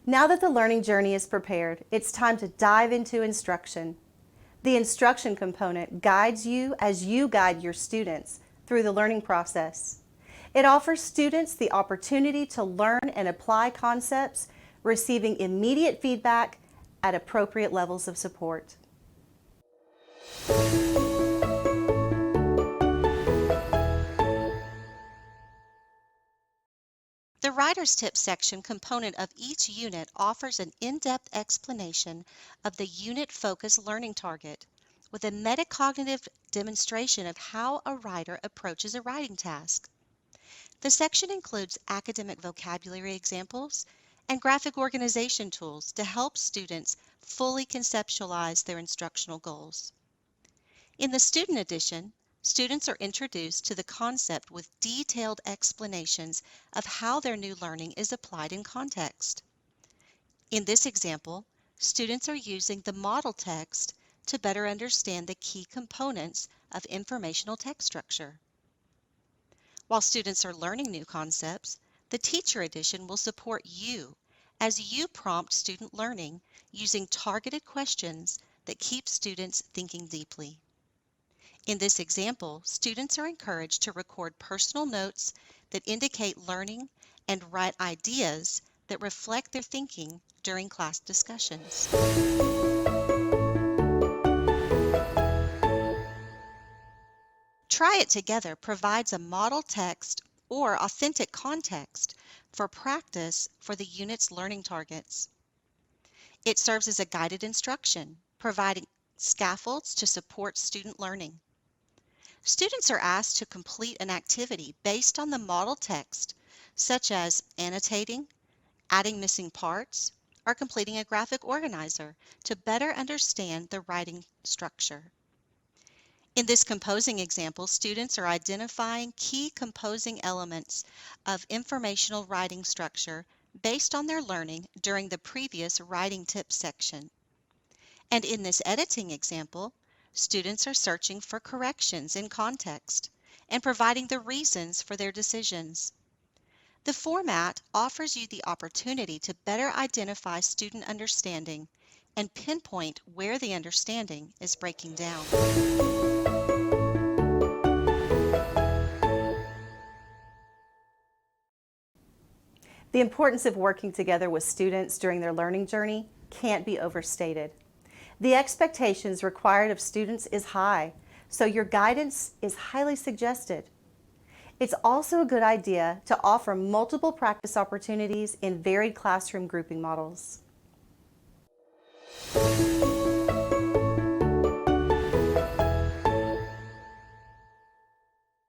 Now that the learning journey is prepared, it's time to dive into instruction. The instruction component guides you as you guide your students through the learning process. It offers students the opportunity to learn and apply concepts, receiving immediate feedback at appropriate levels of support. The Writer's Tip section component of each unit offers an in-depth explanation of the unit-focused learning target with a metacognitive demonstration of how a writer approaches a writing task. The section includes academic vocabulary examples and graphic organization tools to help students fully conceptualize their instructional goals. In the student edition, students are introduced to the concept with detailed explanations of how their new learning is applied in context. In this example, students are using the model text to better understand the key components of informational text structure. While students are learning new concepts, the teacher edition will support you as you prompt student learning using targeted questions that keep students thinking deeply. In this example, students are encouraged to record personal notes that indicate learning and write ideas that reflect their thinking during class discussions. Try It Together provides a model text or authentic context for practice for the unit's learning targets. It serves as a guided instruction, providing scaffolds to support student learning. Students are asked to complete an activity based on the model text, such as annotating, adding missing parts, or completing a graphic organizer to better understand the writing structure. In this composing example, students are identifying key composing elements of informational writing structure based on their learning during the previous writing tips section. And in this editing example, students are searching for corrections in context and providing the reasons for their decisions. The format offers you the opportunity to better identify student understanding and pinpoint where the understanding is breaking down. The importance of working together with students during their learning journey can't be overstated. The expectations required of students is high, so your guidance is highly suggested. It's also a good idea to offer multiple practice opportunities in varied classroom grouping models.